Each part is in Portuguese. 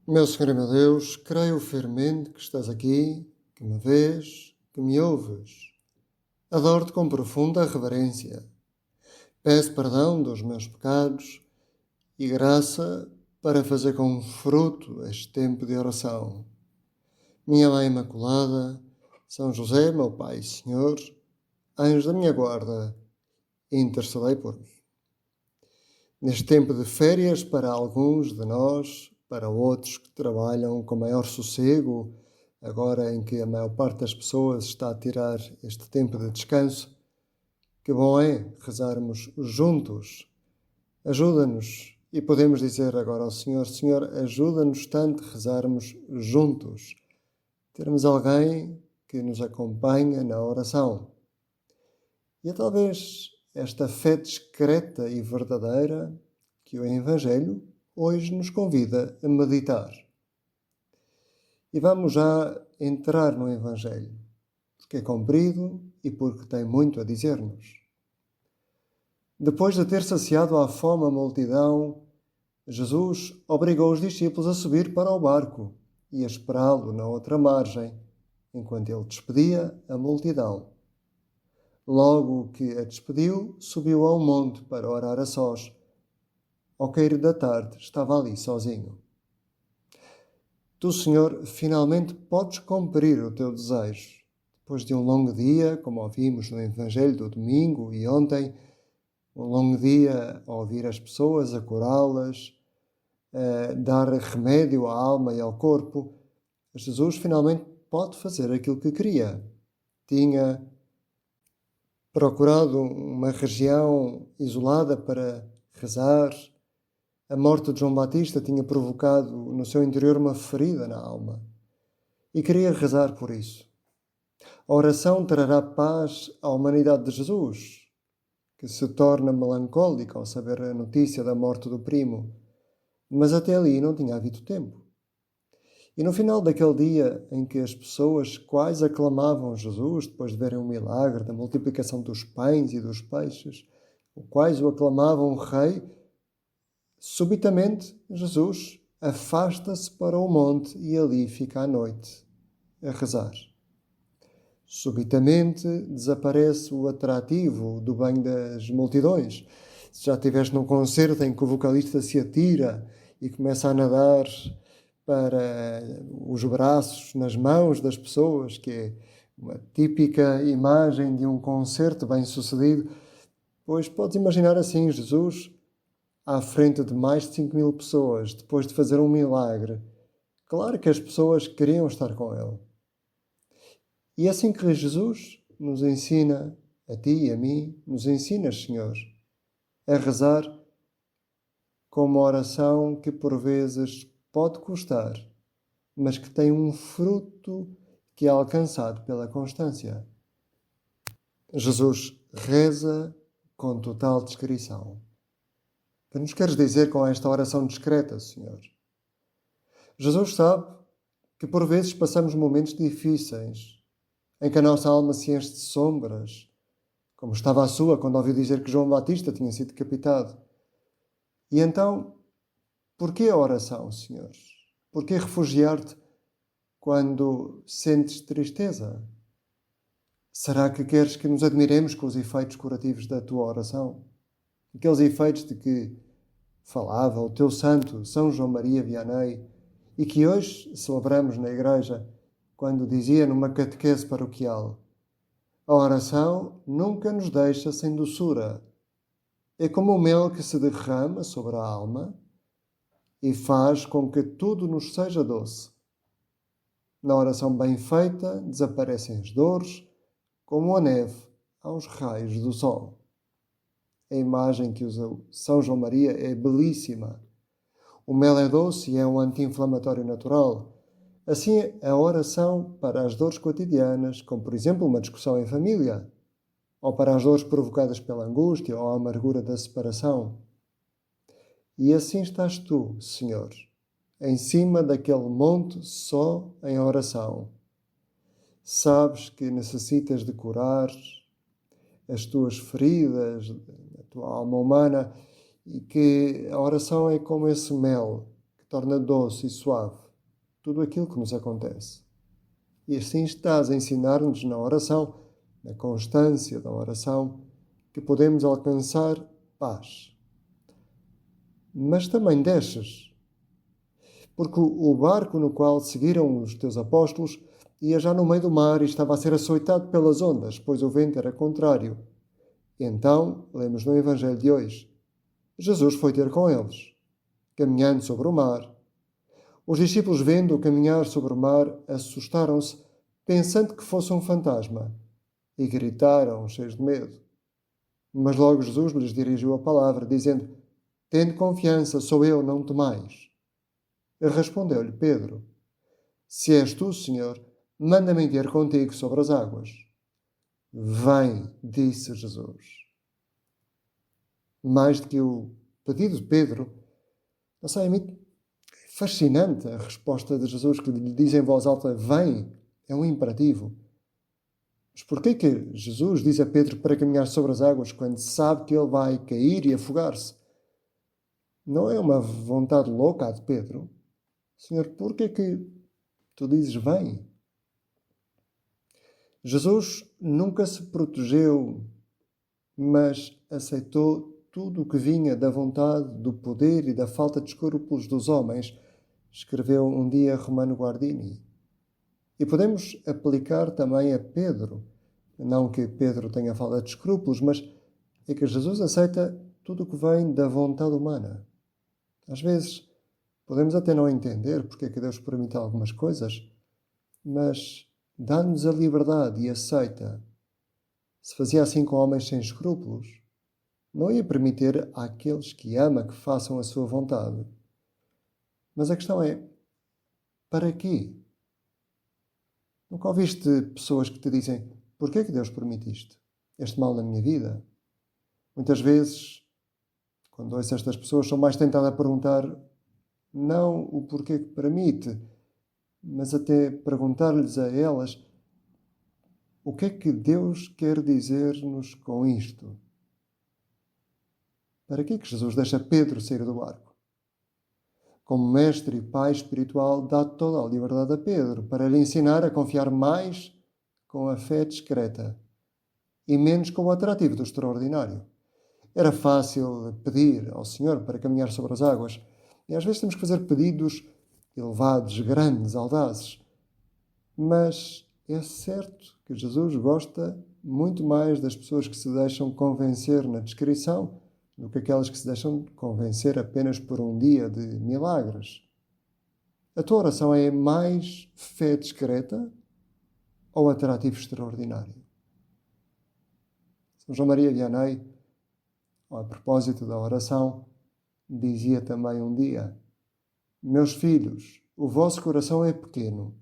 Meu Senhor e meu Deus, creio firmemente que estás aqui, que me vês, que me ouves. Adoro-te com profunda reverência. Peço perdão dos meus pecados e graça para fazer com fruto este tempo de oração. Minha Mãe Imaculada, São José, meu Pai e Senhor, anjo da minha guarda, intercedei por mim. Neste tempo de férias, para alguns de nós, para outros que trabalham com maior sossego, agora em que a maior parte das pessoas está a tirar este tempo de descanso, que bom é rezarmos juntos. Ajuda-nos, e podemos dizer agora ao Senhor: Senhor, ajuda-nos tanto a rezarmos juntos. Termos alguém que nos acompanha na oração. E é talvez esta fé discreta e verdadeira que o Evangelho hoje nos convida a meditar. E vamos já entrar no Evangelho, porque é comprido e porque tem muito a dizer-nos. Depois de ter saciado à fome a multidão, Jesus obrigou os discípulos a subir para o barco e a esperá-lo na outra margem, enquanto ele despedia a multidão. Logo que a despediu, subiu ao monte para orar a sós. Ao cair da tarde, estava ali sozinho. Tu, Senhor, finalmente podes cumprir o teu desejo. Depois de um longo dia, como ouvimos no Evangelho do domingo e ontem, um longo dia a ouvir as pessoas, a curá-las, a dar remédio à alma e ao corpo, Jesus finalmente pode fazer aquilo que queria. Tinha procurado uma região isolada para rezar. A morte de João Batista tinha provocado no seu interior uma ferida na alma e queria rezar por isso. A oração trará paz à humanidade de Jesus, que se torna melancólica ao saber a notícia da morte do primo, mas até ali não tinha havido tempo. E no final daquele dia em que as pessoas quase aclamavam Jesus, depois de verem o milagre da multiplicação dos pães e dos peixes, quais o aclamavam rei, subitamente Jesus afasta-se para o monte e ali fica à noite a rezar. Subitamente desaparece o atrativo do bem das multidões. Se já estiveste num concerto em que o vocalista se atira e começa a nadar para os braços, nas mãos das pessoas, que é uma típica imagem de um concerto bem-sucedido, pois podes imaginar assim, Jesus à frente de mais de 5.000 pessoas, depois de fazer um milagre. Claro que as pessoas queriam estar com ele. E é assim que Jesus nos ensina, a ti e a mim, nos ensinas, Senhor, a rezar com uma oração que por vezes pode custar, mas que tem um fruto que é alcançado pela constância. Jesus reza com total discrição. O que nos queres dizer com esta oração discreta, Senhor? Jesus sabe que por vezes passamos momentos difíceis, em que a nossa alma se enche de sombras, como estava a sua quando ouviu dizer que João Batista tinha sido decapitado. E então, porquê a oração, Senhor? Porquê refugiar-te quando sentes tristeza? Será que queres que nos admiremos com os efeitos curativos da tua oração? Aqueles efeitos de que falava o teu santo São João Maria Vianney e que hoje celebramos na igreja quando dizia numa catequese paroquial: a oração nunca nos deixa sem doçura. É como o mel que se derrama sobre a alma e faz com que tudo nos seja doce. Na oração bem feita desaparecem as dores, como a neve aos raios do sol. A imagem que usa São João Maria é belíssima. O mel é doce e é um anti-inflamatório natural. Assim, a oração para as dores cotidianas, como por exemplo uma discussão em família, ou para as dores provocadas pela angústia ou a amargura da separação. E assim estás tu, Senhor, em cima daquele monte só em oração. Sabes que necessitas de curar as tuas feridas, a tua alma humana, e que a oração é como esse mel que torna doce e suave tudo aquilo que nos acontece. E assim estás a ensinar-nos na oração, na constância da oração, que podemos alcançar paz. Mas também deixas, porque o barco no qual seguiram os teus apóstolos ia já no meio do mar e estava a ser açoitado pelas ondas, pois o vento era contrário. E então, lemos no Evangelho de hoje, Jesus foi ter com eles, caminhando sobre o mar. Os discípulos, vendo-o caminhar sobre o mar, assustaram-se, pensando que fosse um fantasma, e gritaram, cheios de medo. Mas logo Jesus lhes dirigiu a palavra, dizendo: Tende confiança, sou eu, não temais. E respondeu-lhe Pedro: Se és tu, Senhor, manda-me ter contigo sobre as águas. Vem, disse Jesus. Mais do que o pedido de Pedro, não sei, é fascinante a resposta de Jesus, que lhe diz em voz alta: Vem, é um imperativo. Mas porquê que Jesus diz a Pedro para caminhar sobre as águas quando sabe que ele vai cair e afogar-se? Não é uma vontade louca a de Pedro? Senhor, porquê que tu dizes vem? Jesus nunca se protegeu, mas aceitou tudo o que vinha da vontade, do poder e da falta de escrúpulos dos homens, escreveu um dia Romano Guardini. E podemos aplicar também a Pedro, não que Pedro tenha falta de escrúpulos, mas é que Jesus aceita tudo o que vem da vontade humana. Às vezes podemos até não entender porque é que Deus permite algumas coisas, mas dá-nos a liberdade e aceita. Se fazia assim com homens sem escrúpulos, não ia permitir àqueles que ama que façam a sua vontade. Mas a questão é, para quê? Nunca ouviste pessoas que te dizem: porquê é que Deus permite isto? Este mal na minha vida? Muitas vezes, quando ouço estas pessoas, sou mais tentado a perguntar não o porquê que permite, mas até perguntar-lhes a elas o que é que Deus quer dizer-nos com isto? Para que é que Jesus deixa Pedro sair do barco? Como mestre e pai espiritual, dá toda a liberdade a Pedro para lhe ensinar a confiar mais com a fé discreta e menos com o atrativo do extraordinário. Era fácil pedir ao Senhor para caminhar sobre as águas, e às vezes temos que fazer pedidos elevados, grandes, audazes. Mas é certo que Jesus gosta muito mais das pessoas que se deixam convencer na descrição do que aquelas que se deixam convencer apenas por um dia de milagres. A tua oração é mais fé discreta ou atrativo extraordinário? São João Maria Vianney, a propósito da oração, dizia também um dia: Meus filhos, o vosso coração é pequeno,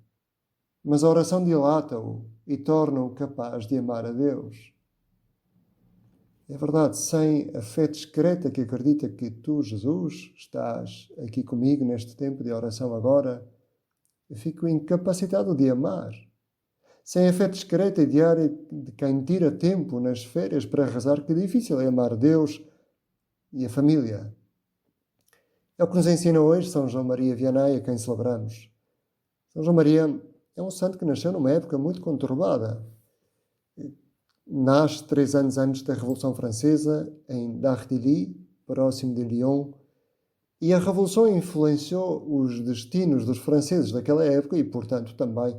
mas a oração dilata-o e torna-o capaz de amar a Deus. É verdade, sem a fé discreta que acredita que tu, Jesus, estás aqui comigo neste tempo de oração agora, eu fico incapacitado de amar. Sem a fé discreta e diária de quem tira tempo nas férias para rezar, que difícil é amar Deus e a família. É o que nos ensina hoje São João Maria Vianney, a quem celebramos. São João Maria é um santo que nasceu numa época muito conturbada. Nasce 3 anos antes da Revolução Francesa, em Dardilly, próximo de Lyon, e a Revolução influenciou os destinos dos franceses daquela época e, portanto, também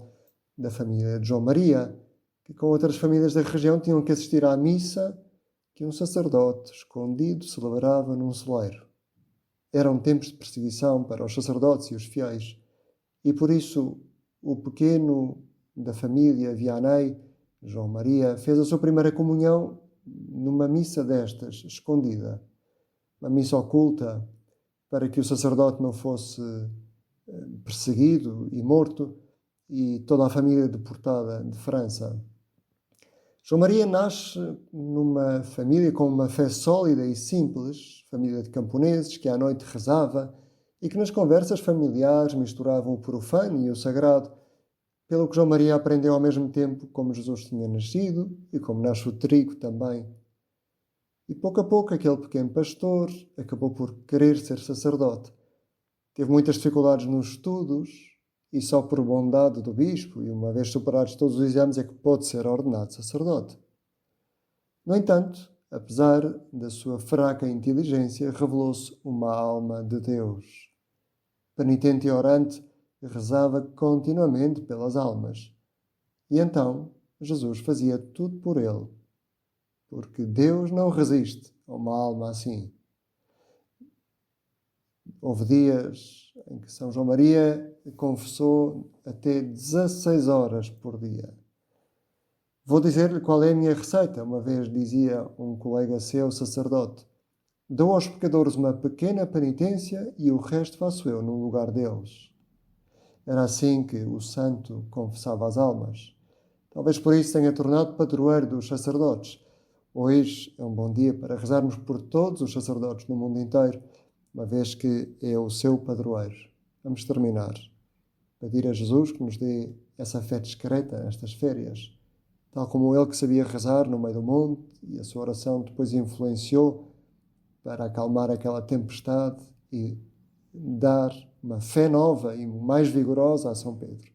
da família de João Maria, que com outras famílias da região tinham que assistir à missa que um sacerdote escondido celebrava num celeiro. Eram tempos de perseguição para os sacerdotes e os fiéis, e por isso o pequeno da família Vianney, João Maria, fez a sua primeira comunhão numa missa destas, escondida. Uma missa oculta, para que o sacerdote não fosse perseguido e morto, e toda a família deportada de França. João Maria nasce numa família com uma fé sólida e simples, família de camponeses, que à noite rezava e que nas conversas familiares misturavam o profano e o sagrado, pelo que João Maria aprendeu ao mesmo tempo como Jesus tinha nascido e como nasce o trigo também. E pouco a pouco aquele pequeno pastor acabou por querer ser sacerdote. teve muitas dificuldades nos estudos e só por bondade do bispo, e uma vez superados todos os exames, é que pôde ser ordenado sacerdote. No entanto, apesar da sua fraca inteligência, revelou-se uma alma de Deus. Penitente e orante, rezava continuamente pelas almas. E então, Jesus fazia tudo por ele, porque Deus não resiste a uma alma assim. Houve dias em que São João Maria confessou até 16 horas por dia. Vou dizer-lhe qual é a minha receita. Uma vez dizia um colega seu, sacerdote: dou aos pecadores uma pequena penitência e o resto faço eu no lugar deles. Era assim que o santo confessava as almas. Talvez por isso tenha tornado padroeiro dos sacerdotes. Hoje é um bom dia para rezarmos por todos os sacerdotes no mundo inteiro, uma vez que é o seu padroeiro. Vamos terminar. Pedir a Jesus que nos dê essa fé discreta nestas férias. Tal como ele que sabia rezar no meio do monte e a sua oração depois influenciou para acalmar aquela tempestade e dar uma fé nova e mais vigorosa a São Pedro.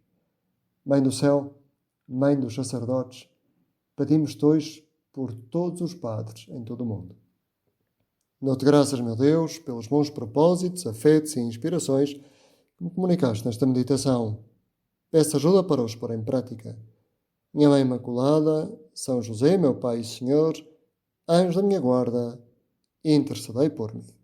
Mãe do céu, Mãe dos sacerdotes, pedimos-te hoje por todos os padres em todo o mundo. Dou-te graças, meu Deus, pelos bons propósitos, afetos e inspirações que me comunicaste nesta meditação. Peço ajuda para os pôr em prática. Minha Mãe Imaculada, São José, meu Pai e Senhor, anjo da minha guarda, intercedei por mim.